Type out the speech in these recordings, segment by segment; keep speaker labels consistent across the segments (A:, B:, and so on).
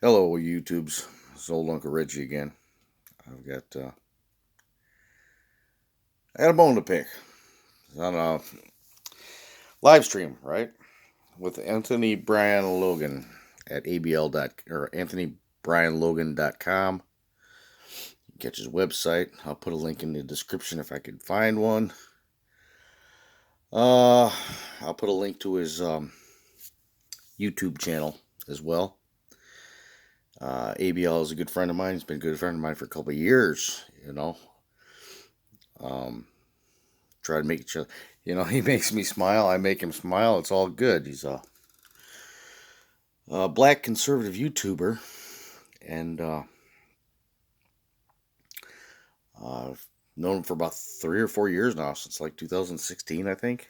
A: Hello, YouTubes. It's old Uncle Reggie again. I've got I got a bone to pick. It's on a live stream, right, with Anthony Brian Logan at ABL dot or AnthonyBrianLogan.com. Catch his website. I'll put a link in the description if I can find one. Uh, I'll put a link to his YouTube channel as well. ABL is a good friend of mine. He's been a good friend of mine for a couple of years. Um, Try to make each other. He makes me smile. I make him smile. It's all good. He's a black conservative YouTuber, and I've known him for about 3 or 4 years now, since like 2016, I think.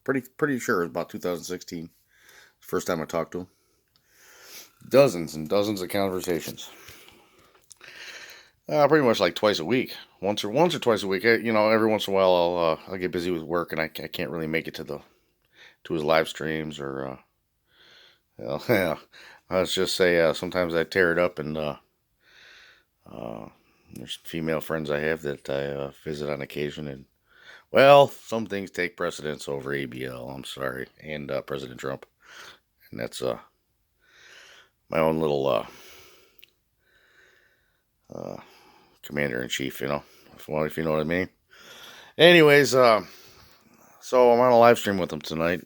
A: Pretty sure it was about 2016. First time I talked to him. Dozens and dozens of conversations. Pretty much like twice a week, once or twice a week. Every once in a while I'll get busy with work and I can't really make it to his live streams or yeah. Let's just say sometimes I tear it up and there's female friends I have that I visit on occasion, and well, some things take precedence over ABL. I'm sorry, and President Trump, and that's my own little commander in chief. If you know what I mean. Anyways, so I'm on a live stream with him tonight,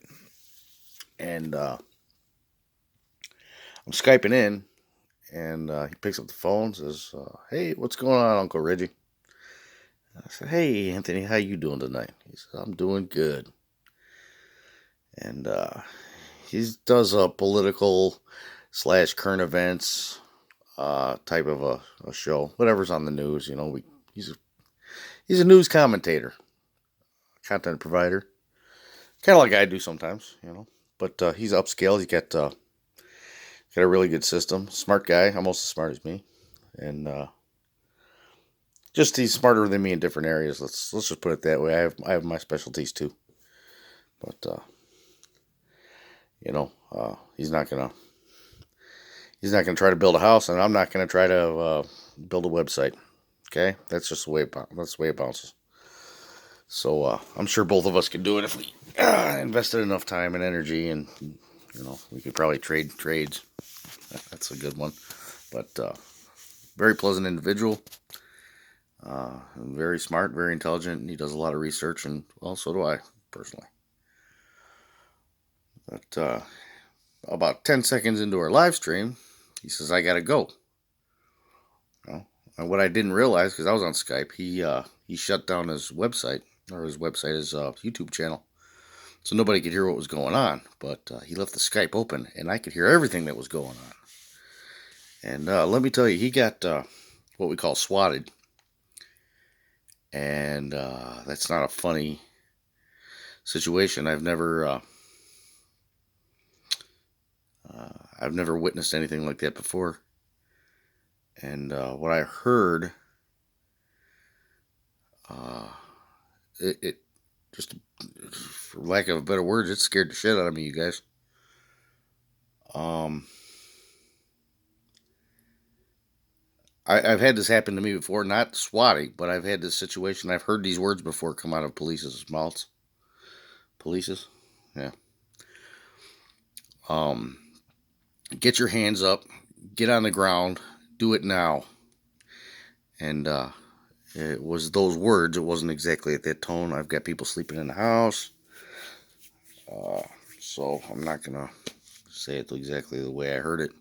A: and I'm Skyping in, and he picks up the phone and says, "Hey, what's going on, Uncle Reggie?" And I said, "Hey, Anthony, how you doing tonight?" He said, "I'm doing good." And he does a political / current events type of a show, whatever's on the news. He's a news commentator, content provider, kind of like I do sometimes. But he's upscale. He's got a really good system. Smart guy, almost as smart as me, and just he's smarter than me in different areas. Let's just put it that way. I have my specialties too, but he's not gonna try to build a house, and I'm not gonna try to build a website. Okay, that's just that's the way it bounces. So I'm sure both of us could do it if we invested enough time and energy, and we could probably trade trades. That's a good one. But very pleasant individual, very smart, very intelligent. And he does a lot of research, and well, so do I personally. But about 10 seconds into our live stream, he says, "I gotta go." And what I didn't realize, because I was on Skype, he shut down his website, his YouTube channel, so nobody could hear what was going on. But he left the Skype open, and I could hear everything that was going on. And let me tell you, he got what we call swatted, and that's not a funny situation. I've never witnessed anything like that before. And what I heard, it just, for lack of a better words, it scared the shit out of me, you guys. I've had this happen to me before, not swatting, but I've had this situation. I've heard these words before come out of police's mouths. Police's, yeah. Get your hands up, get on the ground, do it now. And it was those words. It wasn't exactly at that tone. I've got people sleeping in the house, so I'm not gonna say it exactly the way I heard it.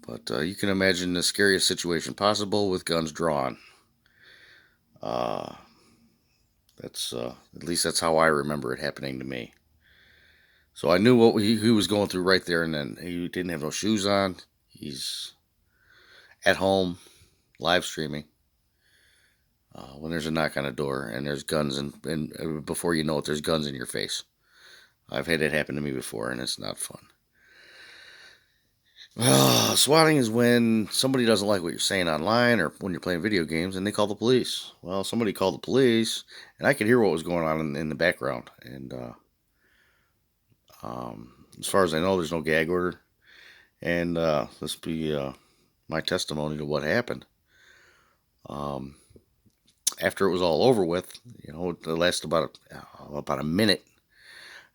A: But you can imagine the scariest situation possible with guns drawn. That's at least that's how I remember it happening to me. So I knew what he was going through right there and then. He didn't have no shoes on. He's at home, live streaming. When there's a knock on a door and there's guns, and before you know it, there's guns in your face. I've had it happen to me before, and it's not fun. Swatting is when somebody doesn't like what you're saying online or when you're playing video games and they call the police. Well, somebody called the police, and I could hear what was going on in the background. And as far as I know, there's no gag order. And this will be my testimony to what happened. Um, After it was all over with, it lasted about a minute.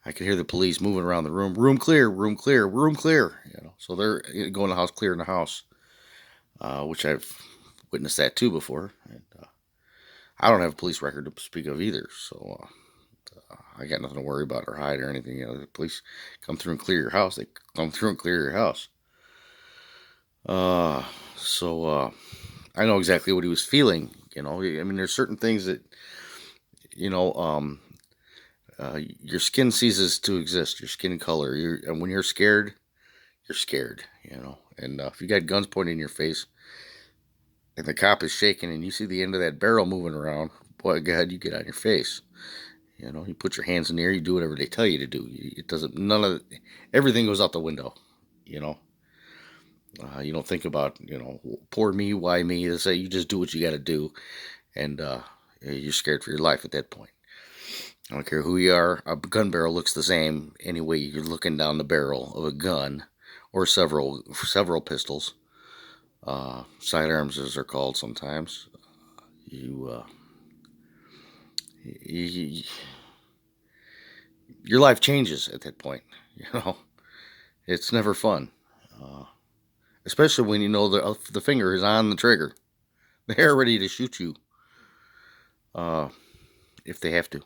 A: I could hear the police moving around the room. Room clear, room clear, room clear. So they're going to the house, clearing the house, which I've witnessed that too before. And I don't have a police record to speak of either, so I got nothing to worry about or hide or anything. The police come through and clear your house. They come through and clear your house. So I know exactly what he was feeling. I mean, there's certain things that your skin ceases to exist. Your skin color. And when you're scared, you're scared. And if you got guns pointed in your face, and the cop is shaking, and you see the end of that barrel moving around, boy, God, you get on your face. You put your hands in the air. You do whatever they tell you to do. It doesn't. Everything goes out the window. You don't think about poor me, why me. They say you just do what you got to do, and you're scared for your life at that point. I don't care who you are. A gun barrel looks the same anyway. You're looking down the barrel of a gun, or several pistols. Sidearms, as they're called sometimes. You your life changes at that point. It's never fun, especially when the finger is on the trigger. They're ready to shoot you if they have to.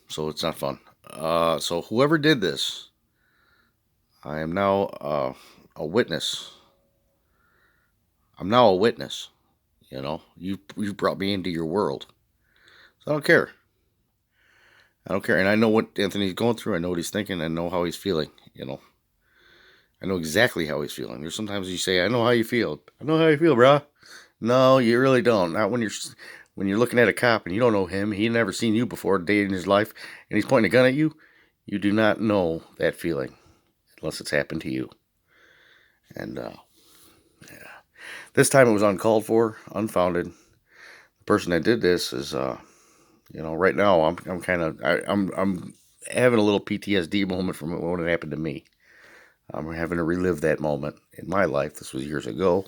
A: So it's not fun. So whoever did this, I am now a witness. I'm now a witness. You brought me into your world, so I don't care. And I know what Anthony's going through. I know what he's thinking. I know how he's feeling. I know exactly how he's feeling. There's sometimes you say, "I know how you feel." I know how you feel, brah. No, you really don't. Not when you're looking at a cop and you don't know him. He never seen you before a day in his life, and he's pointing a gun at you. You do not know that feeling unless it's happened to you. And yeah, this time it was uncalled for, unfounded. The person that did this is, right now I'm kind of I'm having a little PTSD moment from when it happened to me. I'm having to relive that moment in my life. This was years ago.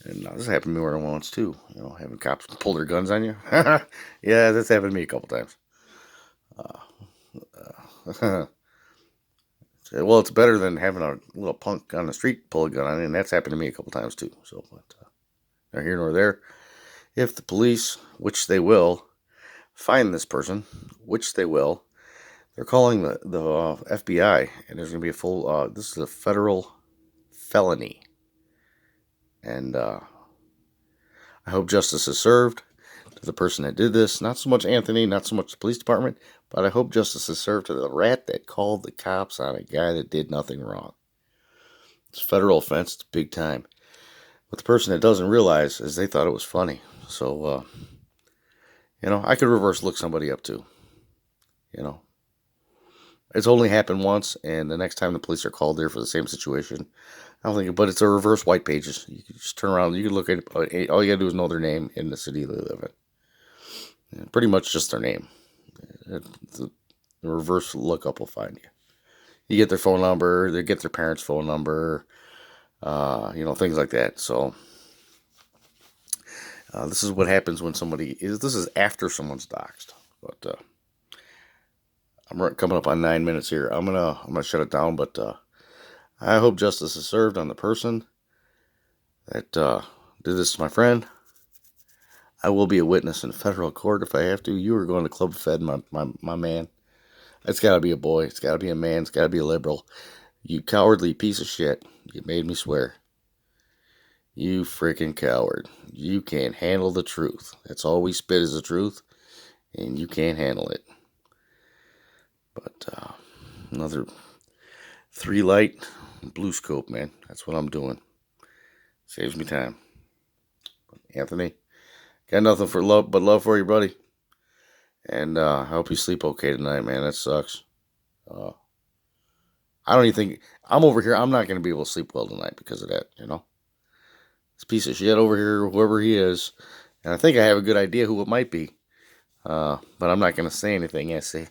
A: And this happened to me more than once, too. Having cops pull their guns on you. Yeah, that's happened to me a couple times. Well, it's better than having a little punk on the street pull a gun on you, and that's happened to me a couple times, too. So, neither here nor there. If the police, which they will, find this person, which they will, they're calling the FBI, and there's going to be a full, this is a federal felony. And I hope justice is served to the person that did this. Not so much Anthony, not so much the police department, but I hope justice is served to the rat that called the cops on a guy that did nothing wrong. It's a federal offense. It's big time. What the person that doesn't realize is they thought it was funny. So, I could reverse look somebody up too. It's only happened once, and the next time the police are called there for the same situation, I don't think, but it's a reverse white pages. You can just turn around, you can look at it, all you gotta do is know their name in the city they live in. And pretty much just their name. The reverse lookup will find you. You get their phone number, they get their parents' phone number, things like that. So, this is what happens when this is after someone's doxxed. But, I'm coming up on 9 minutes here. I'm gonna shut it down, but I hope justice is served on the person that did this to my friend. I will be a witness in federal court if I have to. You are going to Club Fed, my man. It's got to be a boy. It's got to be a man. It's got to be a liberal. You cowardly piece of shit. You made me swear. You freaking coward. You can't handle the truth. That's all we spit is the truth, and you can't handle it. But another 3 light blue scope, man. That's what I'm doing. Saves me time. Anthony, got nothing but love for you, buddy. And I hope you sleep okay tonight, man. That sucks. I don't even think I'm over here. I'm not going to be able to sleep well tonight because of that. This piece of shit over here, whoever he is, and I think I have a good idea who it might be. But I'm not going to say anything. See.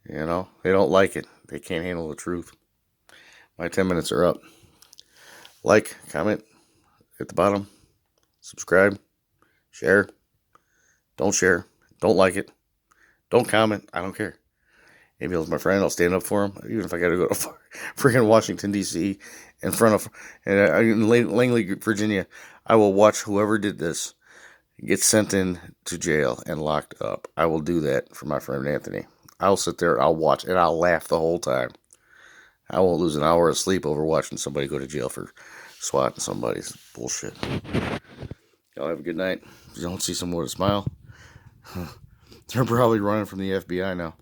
A: You know, they don't like it. They can't handle the truth. My 10 minutes are up. Like, comment at the bottom, subscribe, share, don't share, don't like it, don't comment. I don't care. Maybe he's my friend. I'll stand up for him, even if I got to go to freaking Washington, D.C. in front of in Langley, Virginia. I will watch whoever did this get sent in to jail and locked up. I will do that for my friend Anthony. I'll sit there, I'll watch, and I'll laugh the whole time. I won't lose an hour of sleep over watching somebody go to jail for swatting somebody's bullshit. Y'all have a good night. If you don't see someone with a smile, they're probably running from the FBI now.